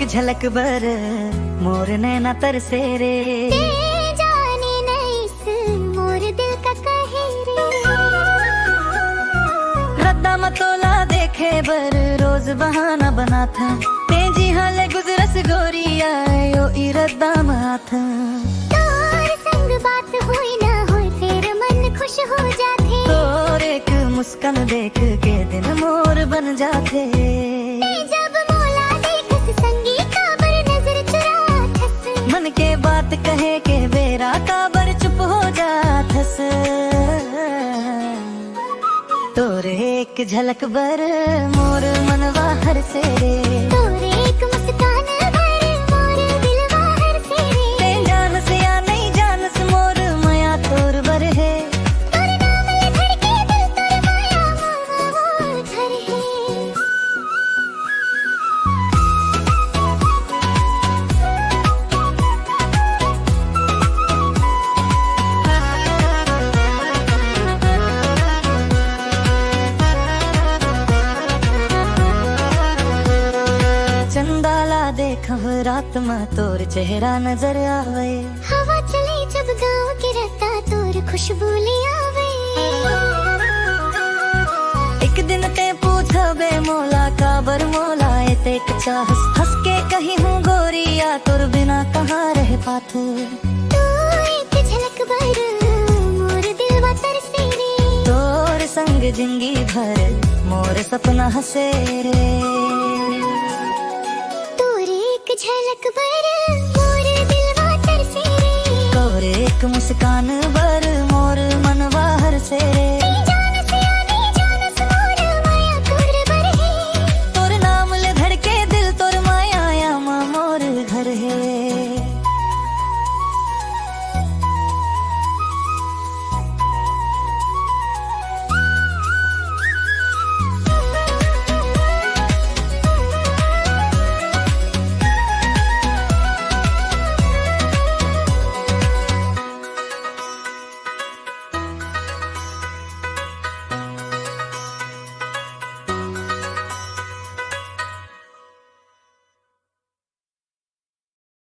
झलक बर मोर नैना तरसे रे। जाने नैस मोर दिल का कहे रे। रद्दा मतोला देखे बर रोज बहाना बना था। तेजी हाले गुजरस गोरिया यो इरद्दा माथ। तोर संग बात हुई ना हुई फिर मन खुश हो जाते। तोर एक मुस्कान देख के दिन मोर बन जाते। जब मोला देखस संगी काबर नजर चुराथस। मन के बात कहे के बेरा काबर चुप हो जाथस। तोरे एक झलक बर मोर मनवा हर से रे। तोरे एक मुस्कान भर मोर दिलवा हर से रे। ते जानस या नहीं जानस मोर माया तोर बर है। तोर नाम ले धड़के दिल तोर माया मोर घर है। चंदाला देखब रात में तोर चेहरा नजर आवे। हवा चले जब गाँव के रास्ता तोर खुशबू ले आवे। एक दिन ते पूछबे मोला काबर मोला एते चाहस। हंस के कही हूँ गोरिया तोर बिना कहाँ रह पाथू। तू एक झलक भर मोर दिलवा तरसे रे। तोर संग जिंदगी भर मोर सपना हसे रे। तोर एक झलक भर मोर दिलवा तरसे रे। तोर एक मुस्कान बर मोर मनवा